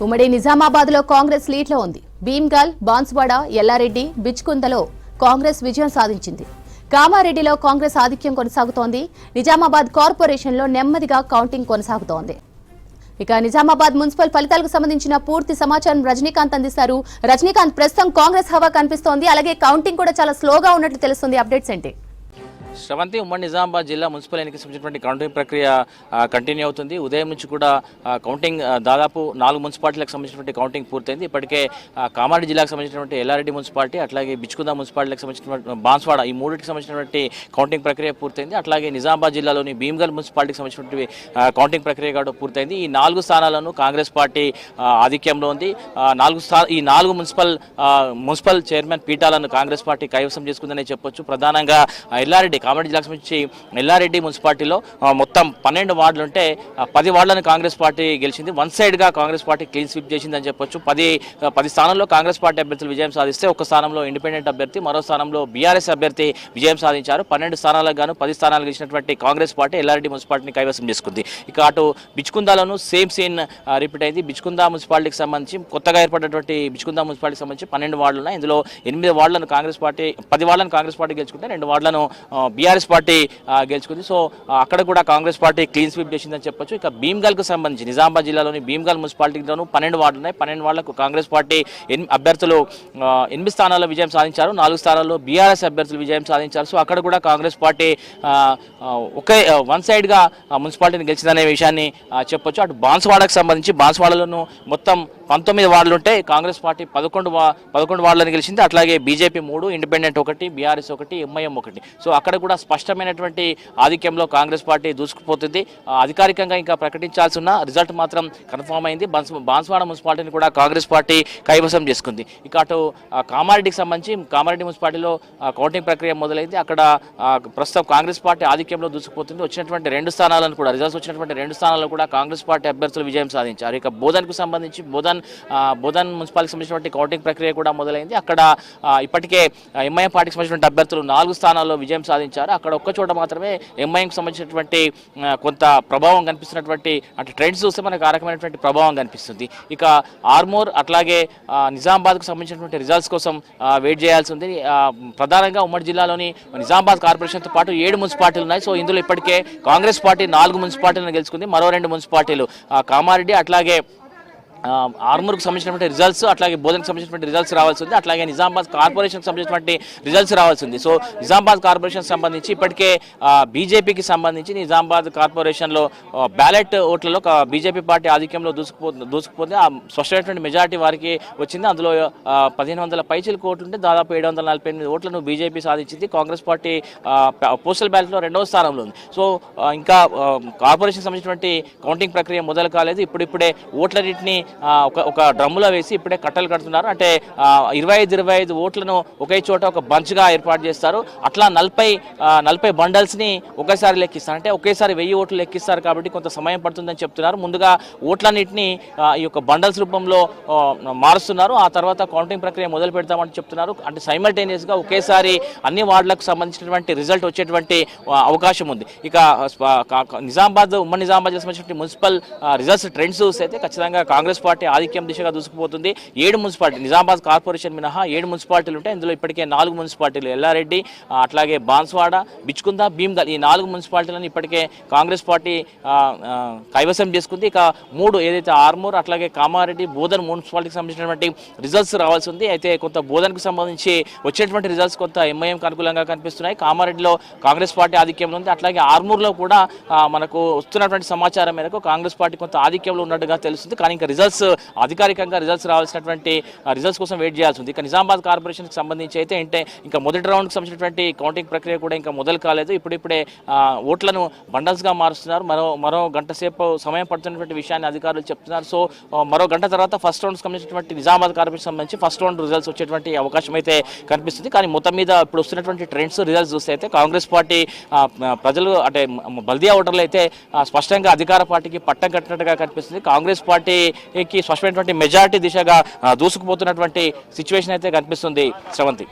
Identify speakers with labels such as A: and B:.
A: ఉమ్మడి నిజామాబాద్ లో కాంగ్రెస్ లీడ్ లో ఉంది. భీమ్గల్, బాన్స్వాడ, ఎల్లారెడ్డి, బిచ్కుందలో కాంగ్రెస్ విజయం సాధించింది. కామారెడ్డిలో కాంగ్రెస్ ఆధిక్యం కొనసాగుతోంది. నిజామాబాద్ కార్పొరేషన్ లో నెమ్మదిగా కౌంటింగ్ కొనసాగుతోంది. ఇక నిజామాబాద్ మున్సిపల్ ఫలితాలకు సంబంధించిన పూర్తి సమాచారం రజనీకాంత్ అందిస్తారు. రజనీకాంత్, ప్రస్తుతం కాంగ్రెస్ హవా కనిపిస్తోంది, అలాగే కౌంటింగ్ కూడా చాలా స్లోగా ఉన్నట్లు తెలుస్తుంది. అప్డేట్స్ ఏంటి?
B: శ్రవంతి, ఉమ్మడి నిజామాబాద్ జిల్లా మున్సిపల్ ఎన్నికలకు సంబంధించినటువంటి కౌంటింగ్ ప్రక్రియ కంటిన్యూ అవుతుంది. ఉదయం నుంచి కూడా కౌంటింగ్ దాదాపు 4 మున్సిపాలిటీలకు సంబంధించినటువంటి కౌంటింగ్ పూర్తయింది. ఇప్పటికే కామారెడ్డి జిల్లాకు సంబంధించినటువంటి ఎల్లారెడ్డి మున్సిపాలిటీ, అట్లాగే బిచ్కుంద మున్సిపాలిటీలకు సంబంధించినటువంటి బాన్స్వాడ, ఈ మూడింటికి సంబంధించినటువంటి కౌంటింగ్ ప్రక్రియ పూర్తయింది. అట్లాగే నిజామాబాద్ జిల్లాలోని భీమ్గల్ మున్సిపాలిటీకి సంబంధించినటువంటి కౌంటింగ్ ప్రక్రియ కూడా పూర్తయింది. ఈ 4 స్థానాలను కాంగ్రెస్ పార్టీ ఆధిక్యంలో ఉంది. ఈ 4 మున్సిపల్ చైర్మన్ పీఠాలను కాంగ్రెస్ పార్టీ కైవసం చేసుకుందనే చెప్పొచ్చు. ప్రధానంగా ఎల్లారెడ్డి, కామారెడ్డి జిల్లాకు సంబంధించి ఎల్లారెడ్డి మున్సిపాలిటీలో మొత్తం 12 వార్డులు ఉంటే 10 వార్డులను కాంగ్రెస్ పార్టీ గెలిచింది. వన్ సైడ్గా కాంగ్రెస్ పార్టీ క్లీన్ స్వీప్ చేసిందని చెప్పొచ్చు. 10 స్థానాల్లో కాంగ్రెస్ పార్టీ అభ్యర్థులు విజయం సాధిస్తే ఒక స్థానంలో ఇండిపెండెంట్ అభ్యర్థి, మరో స్థానంలో బీఆర్ఎస్ అభ్యర్థి విజయం సాధించారు. 12 స్థానాలకు గాను 10 స్థానాలు గెలిచినటువంటి కాంగ్రెస్ పార్టీ ఎల్లారెడ్డి మున్సిపాలిటీని కైవసం చేసుకుంది. ఇక అటు బిచ్కుందాలోనూ సేమ్ సీన్ రిపీట్ అయింది. బిచ్కుందా మున్సిపాలిటీకి సంబంధించి కొత్తగా ఏర్పడినటువంటి బిచ్కుందా మున్సిపాలిటీకి సంబంధించి 12 వార్డులు ఉన్నాయి. ఇందులో 8 వార్డులను కాంగ్రెస్ పార్టీ, 10 వార్డులను కాంగ్రెస్ పార్టీ గెలుచుకుంటే 2 వార్డులను బీఆర్ఎస్ పార్టీ గెలుచుకుంది. సో అక్కడ కూడా కాంగ్రెస్ పార్టీ క్లీన్ స్వీప్ చేసిందని చెప్పొచ్చు. ఇక భీమ్గల్కు సంబంధించి నిజామాబాద్ జిల్లాలోని భీమ్గల్ మున్సిపాలిటీలోనూ 12 వార్డులు ఉన్నాయి. 12 వార్డులకు కాంగ్రెస్ పార్టీ అభ్యర్థులు 8 స్థానాల్లో విజయం సాధించారు. 4 స్థానాల్లో బీఆర్ఎస్ అభ్యర్థులు విజయం సాధించారు. సో అక్కడ కూడా కాంగ్రెస్ పార్టీ ఒకే వన్ సైడ్గా మున్సిపాలిటీని గెలిచిందనే విషయాన్ని చెప్పొచ్చు. అటు బాన్స్వాడకు సంబంధించి బాన్స్వాడలోనూ మొత్తం 19 వార్డులు ఉంటే కాంగ్రెస్ పార్టీ 11 వార్డులను గెలిచింది. అట్లాగే BJP 3, independent 1, BRS 1, MIM 1. So అక్కడ కూడా స్పష్టమైనటువంటి ఆధిక్యంలో కాంగ్రెస్ పార్టీ దూసుకుపోతుంది. అధికారికంగా ఇంకా ప్రకటించాల్సి ఉన్న రిజల్ట్ మాత్రం కన్ఫర్మ్ అయింది. బాన్స్వాడ మున్సిపాలిటీని కూడా కాంగ్రెస్ పార్టీ కైవసం చేసుకుంది. ఇక అటు కామారెడ్డికి సంబంధించి కామారెడ్డి మున్సిపాలిటీలో కౌంటింగ్ ప్రక్రియ మొదలైంది. అక్కడ ప్రస్తుతం కాంగ్రెస్ పార్టీ ఆధిక్యంలో దూసుకుపోతుంది. వచ్చినటువంటి 2 స్థానాలను కూడా రిజల్ట్స్ వచ్చినటువంటి 2 స్థానాలను కూడా కాంగ్రెస్ పార్టీ అభ్యర్థులు విజయం సాధించారు. ఇక బోధన్కు సంబంధించి బోధన్ మున్సిపాలిటీకి సంబంధించినటువంటి కౌంటింగ్ ప్రక్రియ కూడా మొదలైంది. అక్కడ ఇప్పటికే ఎంఐఎం పార్టీకి సంబంధించిన అభ్యర్థులు 4 స్థానాల్లో విజయం సాధించారు. అక్కడ ఒక్క చోట మాత్రమే ఎంఐఎంకి సంబంధించినటువంటి కొంత ప్రభావం కనిపిస్తున్నటువంటి, అంటే ట్రెండ్స్ చూస్తే మనకు ఆ రకమైనటువంటి ప్రభావం కనిపిస్తుంది. ఇక ఆర్మూర్ అట్లాగే నిజామాబాద్కు సంబంధించినటువంటి రిజల్ట్స్ కోసం వెయిట్ చేయాల్సి ఉంది. ప్రధానంగా ఉమ్మడి జిల్లాలోని నిజామాబాద్ కార్పొరేషన్తో పాటు 7 మున్సిపాలిటీలు ఉన్నాయి. సో ఇందులో ఇప్పటికే కాంగ్రెస్ పార్టీ 4 మున్సిపాలిటీలను గెలుచుకుంది. మరో 2 మున్సిపాలిటీలు కామారెడ్డి అట్లాగే ఆర్మూర్కు సంబంధించినటువంటి రిజల్ట్స్, అట్లాగే బోధనకు సంబంధించినటువంటి రిజల్ట్స్ రావాల్సి ఉంది. అట్లాగే నిజామాబాద్ కార్పొరేషన్కి సంబంధించినటువంటి రిజల్ట్స్ రావాల్సి ఉంది. సో నిజామాబాద్ కార్పొరేషన్ సంబంధించి ఇప్పటికే బీజేపీకి సంబంధించి నిజామాబాద్ కార్పొరేషన్లో బ్యాలెట్ ఓట్లలో బీజేపీ పార్టీ ఆధిక్యంలో దూసుకుపోతే స్పష్టమైనటువంటి మెజారిటీ వారికి వచ్చింది. అందులో 1500 పైచిలకు ఓట్లు ఉంటే దాదాపు 748 ఓట్లను బీజేపీ సాధించింది. కాంగ్రెస్ పార్టీ పోస్టల్ బ్యాలెట్లో 2వ స్థానంలో ఉంది. సో ఇంకా కార్పొరేషన్ సంబంధించినటువంటి కౌంటింగ్ ప్రక్రియ మొదలు కాలేదు. ఇప్పుడిప్పుడే ఓట్లన్నింటినీ ఒక డ్రమ్ములో వేసి ఇప్పుడే కట్టలు కడుతున్నారు. అంటే 25 ఓట్లను ఒకే చోట ఒక బంచ్గా ఏర్పాటు చేస్తారు. అట్లా 40 బండల్స్ని ఒకేసారి లెక్కిస్తారు. అంటే ఒకేసారి 1000 ఓట్లు లెక్కిస్తారు కాబట్టి కొంత సమయం పడుతుందని చెప్తున్నారు. ముందుగా ఓట్లన్నింటినీ ఈ యొక్క బండల్స్ రూపంలో మారుస్తున్నారు. ఆ తర్వాత కౌంటింగ్ ప్రక్రియ మొదలు పెడతామని చెప్తున్నారు. అంటే సైమల్టేనియస్గా ఒకేసారి అన్ని వార్డులకు సంబంధించినటువంటి రిజల్ట్ వచ్చేటువంటి అవకాశం ఉంది. ఇక ఉమ్మడి నిజామాబాద్ సంబంధించిన మున్సిపల్ రిజల్ట్స్ ట్రెండ్స్ చూస్తే అయితే ఖచ్చితంగా కాంగ్రెస్ పార్టీ ఆధిక్యం దిశగా దూసుకుపోతుంది. 7 మున్సిపాలిటీ, నిజామాబాద్ కార్పొరేషన్ మినహా 7 మున్సిపాలిటీలు ఉంటాయి. ఇందులో ఇప్పటికే 4 మున్సిపాలిటీలు ఎల్లారెడ్డి, అట్లాగే బాన్స్వాడ, బిచ్కుంద, భీమ్గల్, ఈ 4 మున్సిపాలిటీలను ఇప్పటికే కాంగ్రెస్ పార్టీ కైవసం చేసుకుంది. ఇక 3 ఏదైతే ఆర్మూర్ అట్లాగే కామారెడ్డి, బోధన్ మున్సిపాలిటీకి సంబంధించినటువంటి రిజల్ట్స్ రావాల్సి ఉంది. అయితే కొంత బోధన్కు సంబంధించి వచ్చేటువంటి రిజల్ట్స్ కొంత ఎంఐఎంకి అనుకూలంగా కనిపిస్తున్నాయి. కామారెడ్డిలో కాంగ్రెస్ పార్టీ ఆధిక్యంలో ఉంది. అట్లాగే ఆర్మూర్లో కూడా మనకు వస్తున్నటువంటి సమాచారం మేరకు కాంగ్రెస్ పార్టీ కొంత ఆధిక్యంలో ఉన్నట్టుగా తెలుస్తుంది. కానీ ఇంకా రిజల్ట్స్ అధికారికంగా రిజల్ట్స్ రావాల్సినటువంటి రిజల్ట్స్ కోసం వెయిట్ చేయాల్సి ఉంది. ఇక నిజామాబాద్ కార్పొరేషన్కి సంబంధించి అయితే ఇంకా మొదటి రౌండ్కి సంబంధించినటువంటి కౌంటింగ్ ప్రక్రియ కూడా ఇంకా మొదలు కాలేదు. ఇప్పుడిప్పుడే ఓట్లను బండల్స్గా మారుస్తున్నారు. మరో గంట సేపు సమయం పడుతున్నటువంటి విషయాన్ని అధికారులు చెప్తున్నారు. సో మరో గంట తర్వాత ఫస్ట్ రౌండ్కి సంబంధించినటువంటి నిజామాబాద్ కార్పొరేషన్ సంబంధించి ఫస్ట్ రౌండ్ రిజల్ట్స్ వచ్చేటువంటి అవకాశం అయితే కనిపిస్తుంది. కానీ మొత్తం మీద ఇప్పుడు వస్తున్నటువంటి ట్రెండ్స్ రిజల్ట్స్ చూస్తే అయితే కాంగ్రెస్ పార్టీ ప్రజలు, అంటే బల్దియా ఓటర్లు అయితే స్పష్టంగా అధికార పార్టీకి పట్టం కట్టినట్టుగా కనిపిస్తుంది. కాంగ్రెస్ పార్టీకి స్పష్టమైనటువంటి మెజారిటీ దిశగా దూసుకుపోతున్నటువంటి సిచ్యువేషన్ అయితే కనిపిస్తుంది. శ్రవంతి.